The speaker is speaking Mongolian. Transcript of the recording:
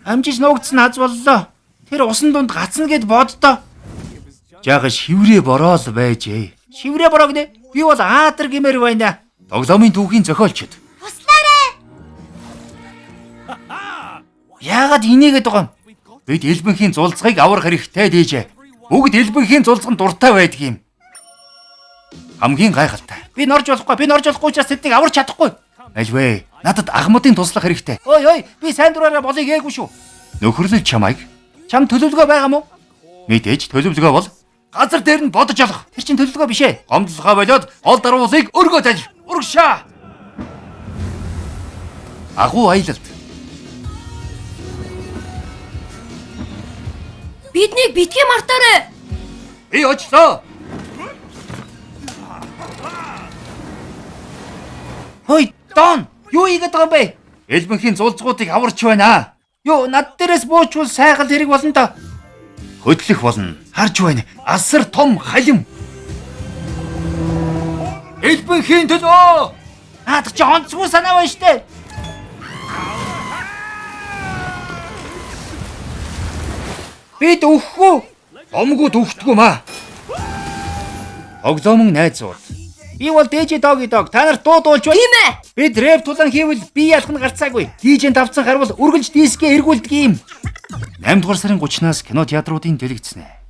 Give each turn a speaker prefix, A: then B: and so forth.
A: Амжиж нуугдсан аз боллоо. Тэр усан дунд гацна гэд боддоо. Жага шиврээ бороо л байжээ. Шиврээ бороо гинэ. Би бол Аадар гэмээр байна. Тоглоомын түүхийн зохиолчд.
B: Туслаарай.
A: Яагаад инээгээд байгаа юм? Бид элбэнхийн зулцгийг аврах хэрэгтэй дээжээ. Бүгд элбэнхийн зулцганд дуртай байдаг юм. Хамгийн гайхалтай. Би норж болохгүй учраас тэднийг аварч чадахгүй. Альвэ, надад агмуудын туслах хэрэгтэй. Ой, би сайн дураараа болыг ээгүй шүү. Нөхөрлөл чамайг. Чам төлөвлөгөө байгаа мó? Мэдээж төлөвлөгөө бол газар дээр нь бодож олох. Тэр чинь төлөвлөгөө биш ээ. Гомдлохоо болоод гол даруулыг өргөө залж. Урагшаа. Агуу аялалт.
B: Биднийг битгий мартаарай.
A: Би очлоо. Хой, Дон, юу хийгээд байгаа юм бэ? Элбэнхийн зулцгуудыг аварч байна. Юу, над дээрээс буучвал сайгал хэрэг болно та. Хөдлөх болно. Харж байна. Асар том халим. Элбэнхийн төлөө. Наад чи онцгой санаа байна штэ. Бид өөхгүй. Омгууд өвтгөө маа. Огзомон найзууд. Би бол дээжи доги дог. Та нарт дуудуулж байна.
B: Тийм ээ.
A: Бид рэп тулан хийвэл би ялах нь гарцаагүй. Дижийн давцсан харвал үргэлж дискээ эргүүлдэг юм. 8 дугаар сарын 30-наас кино театруудын дэлгэцнэ.